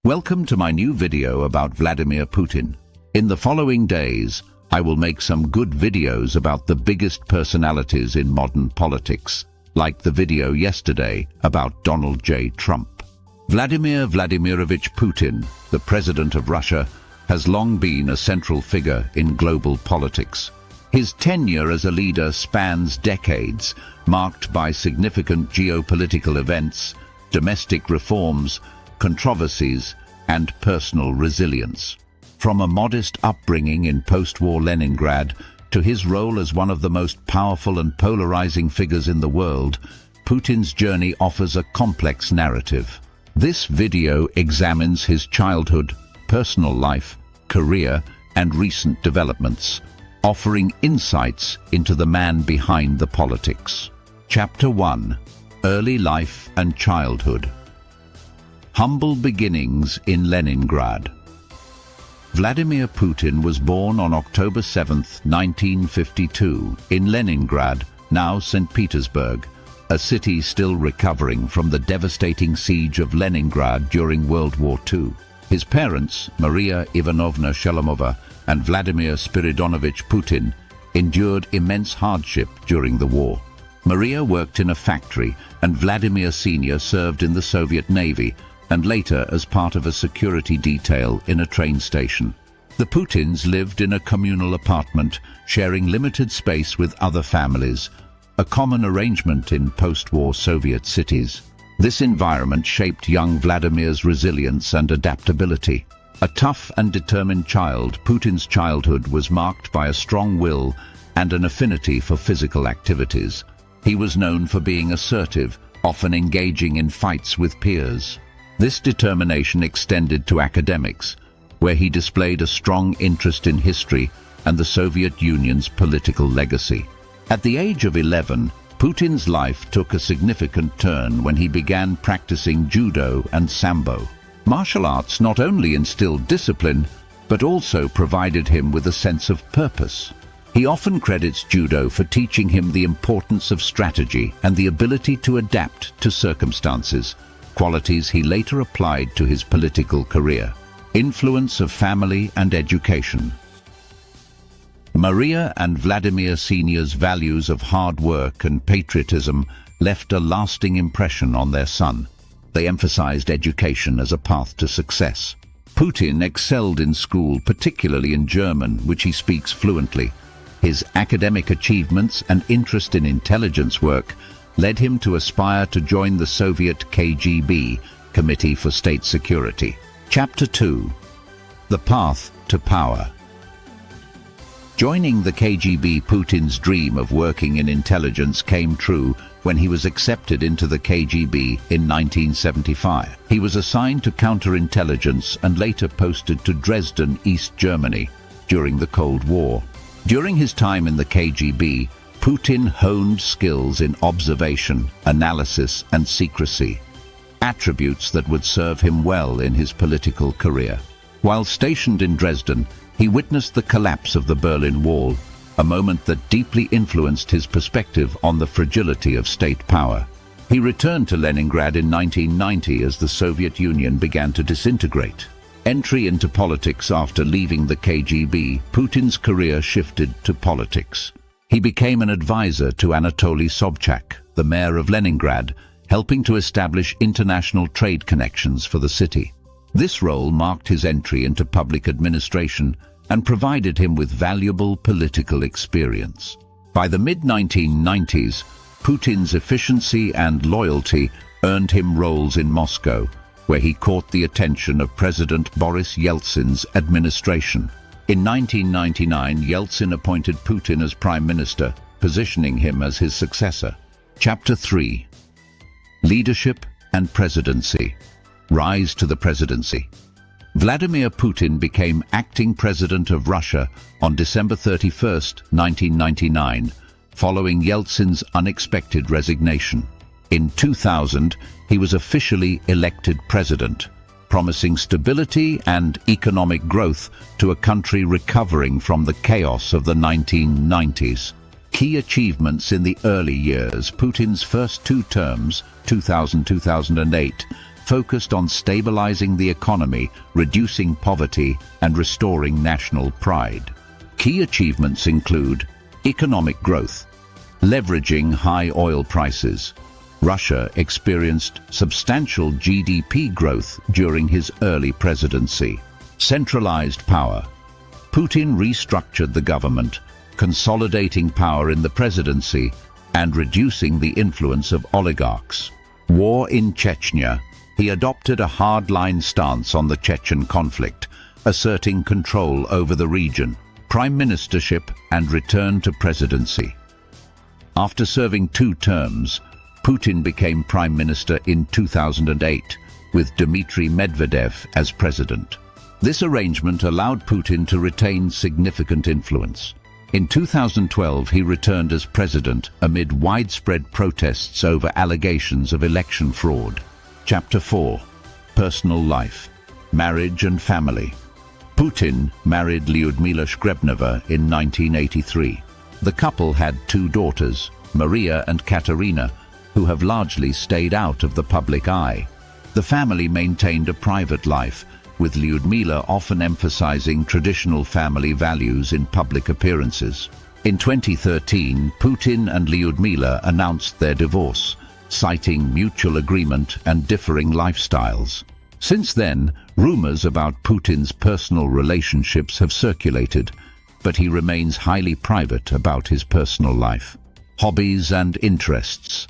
Welcome to my new video about Vladimir Putin. In the following days, I will make some good videos about the biggest personalities in modern politics, like the video yesterday about Donald J. Trump. Vladimir Vladimirovich Putin, the president of Russia, has long been a central figure in global politics. His tenure as a leader spans decades, marked by significant geopolitical events, domestic reforms, controversies, and personal resilience. From a modest upbringing in post-war Leningrad to his role as one of the most powerful and polarizing figures in the world, Putin's journey offers a complex narrative. This video examines his childhood, personal life, career, and recent developments, offering insights into the man behind the politics. Chapter 1. Early Life and Childhood. Humble beginnings in Leningrad. Vladimir Putin was born on October 7, 1952, in Leningrad, now St. Petersburg, a city still recovering from the devastating siege of Leningrad during World War II. His parents, Maria Ivanovna Shelomova and Vladimir Spiridonovich Putin, endured immense hardship during the war. Maria worked in a factory, and Vladimir Sr. served in the Soviet Navy, and later as part of a security detail in a train station. The Putins lived in a communal apartment, sharing limited space with other families, a common arrangement in post-war Soviet cities. This environment shaped young Vladimir's resilience and adaptability. A tough and determined child, Putin's childhood was marked by a strong will and an affinity for physical activities. He was known for being assertive, often engaging in fights with peers. This determination extended to academics, where he displayed a strong interest in history and the Soviet Union's political legacy. At the age of 11, Putin's life took a significant turn when he began practicing judo and sambo. Martial arts not only instilled discipline, but also provided him with a sense of purpose. He often credits judo for teaching him the importance of strategy and the ability to adapt to circumstances, qualities he later applied to his political career. Influence of family and education. Maria and Vladimir Sr.'s values of hard work and patriotism left a lasting impression on their son. They emphasized education as a path to success. Putin excelled in school, particularly in German, which he speaks fluently. His academic achievements and interest in intelligence work led him to aspire to join the Soviet KGB, Committee for State Security. Chapter 2. The Path to Power. Joining the KGB, Putin's dream of working in intelligence came true when he was accepted into the KGB in 1975. He was assigned to counterintelligence and later posted to Dresden, East Germany, during the Cold War. During his time in the KGB, Putin honed skills in observation, analysis, and secrecy, attributes that would serve him well in his political career. While stationed in Dresden, he witnessed the collapse of the Berlin Wall, a moment that deeply influenced his perspective on the fragility of state power. He returned to Leningrad in 1990 as the Soviet Union began to disintegrate. Entry into politics. After leaving the KGB, Putin's career shifted to politics. He became an advisor to Anatoly Sobchak, the mayor of Leningrad, helping to establish international trade connections for the city. This role marked his entry into public administration and provided him with valuable political experience. By the mid-1990s, Putin's efficiency and loyalty earned him roles in Moscow, where he caught the attention of President Boris Yeltsin's administration. In 1999, Yeltsin appointed Putin as prime minister, positioning him as his successor. Chapter 3. Leadership and Presidency. Rise to the presidency. Vladimir Putin became acting president of Russia on December 31, 1999, following Yeltsin's unexpected resignation. In 2000, he was officially elected president, promising stability and economic growth to a country recovering from the chaos of the 1990s. Key achievements in the early years. Putin's first two terms, 2000-2008, focused on stabilizing the economy, reducing poverty, and restoring national pride. Key achievements include economic growth. Leveraging high oil prices, Russia experienced substantial GDP growth during his early presidency. Centralized power. Putin restructured the government, consolidating power in the presidency and reducing the influence of oligarchs. War in Chechnya. He adopted a hardline stance on the Chechen conflict, asserting control over the region, prime ministership, and return to presidency. After serving 2 terms, Putin became prime minister in 2008, with Dmitry Medvedev as president. This arrangement allowed Putin to retain significant influence. In 2012, he returned as president amid widespread protests over allegations of election fraud. Chapter 4. Personal life, marriage and family. Putin married Lyudmila Shkrebneva in 1983. The couple had 2 daughters, Maria and Katerina, who have largely stayed out of the public eye. The family maintained a private life, with Lyudmila often emphasizing traditional family values in public appearances. In 2013, Putin and Lyudmila announced their divorce, citing mutual agreement and differing lifestyles. Since then, rumors about Putin's personal relationships have circulated, but he remains highly private about his personal life. Hobbies and interests.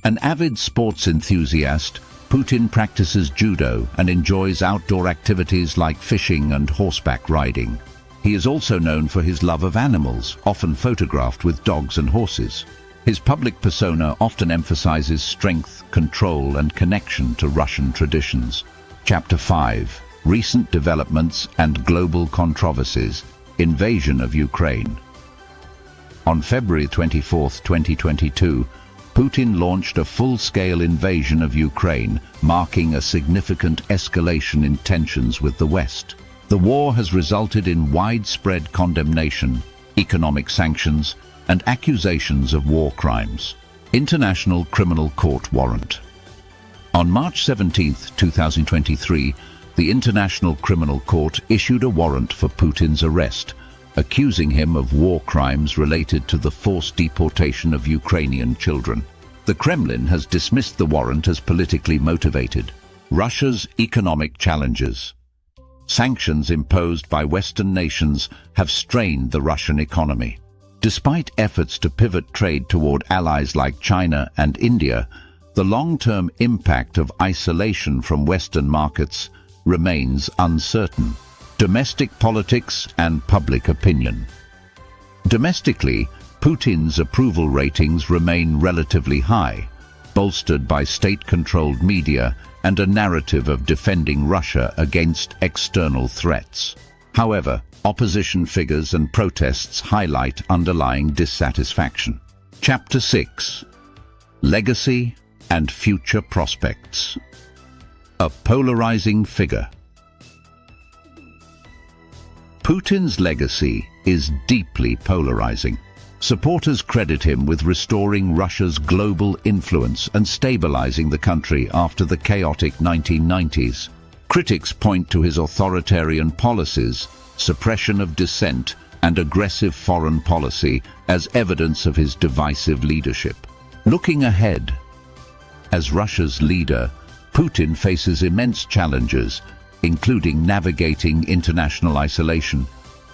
An avid sports enthusiast, Putin practices judo and enjoys outdoor activities like fishing and horseback riding. He is also known for his love of animals, often photographed with dogs and horses. His public persona often emphasizes strength, control, and connection to Russian traditions. Chapter 5. Recent developments and global controversies. Invasion of Ukraine. On February 24, 2022, Putin launched a full-scale invasion of Ukraine, marking a significant escalation in tensions with the West. The war has resulted in widespread condemnation, economic sanctions, and accusations of war crimes. International Criminal Court warrant. On March 17, 2023, the International Criminal Court issued a warrant for Putin's arrest, accusing him of war crimes related to the forced deportation of Ukrainian children. The Kremlin has dismissed the warrant as politically motivated. Russia's economic challenges. Sanctions imposed by Western nations have strained the Russian economy. Despite efforts to pivot trade toward allies like China and India, the long-term impact of isolation from Western markets remains uncertain. Domestic politics and public opinion. Domestically, Putin's approval ratings remain relatively high, bolstered by state-controlled media and a narrative of defending Russia against external threats. However, opposition figures and protests highlight underlying dissatisfaction. Chapter 6. Legacy and future prospects. A polarizing figure. Putin's legacy is deeply polarizing. Supporters credit him with restoring Russia's global influence and stabilizing the country after the chaotic 1990s. Critics point to his authoritarian policies, suppression of dissent, and aggressive foreign policy as evidence of his divisive leadership. Looking ahead, as Russia's leader, Putin faces immense challenges, including navigating international isolation,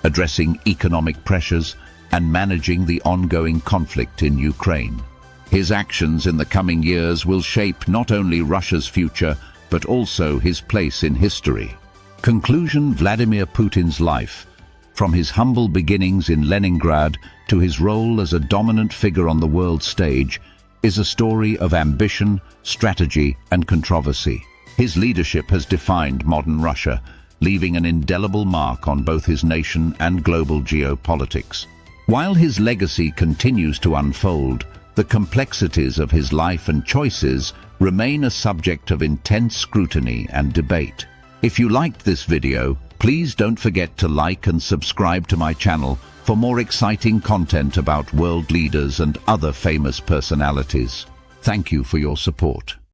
addressing economic pressures, and managing the ongoing conflict in Ukraine. His actions in the coming years will shape not only Russia's future, but also his place in history. Conclusion: Vladimir Putin's life, from his humble beginnings in Leningrad to his role as a dominant figure on the world stage, is a story of ambition, strategy, and controversy. His leadership has defined modern Russia, leaving an indelible mark on both his nation and global geopolitics. While his legacy continues to unfold, the complexities of his life and choices remain a subject of intense scrutiny and debate. If you liked this video, please don't forget to like and subscribe to my channel for more exciting content about world leaders and other famous personalities. Thank you for your support.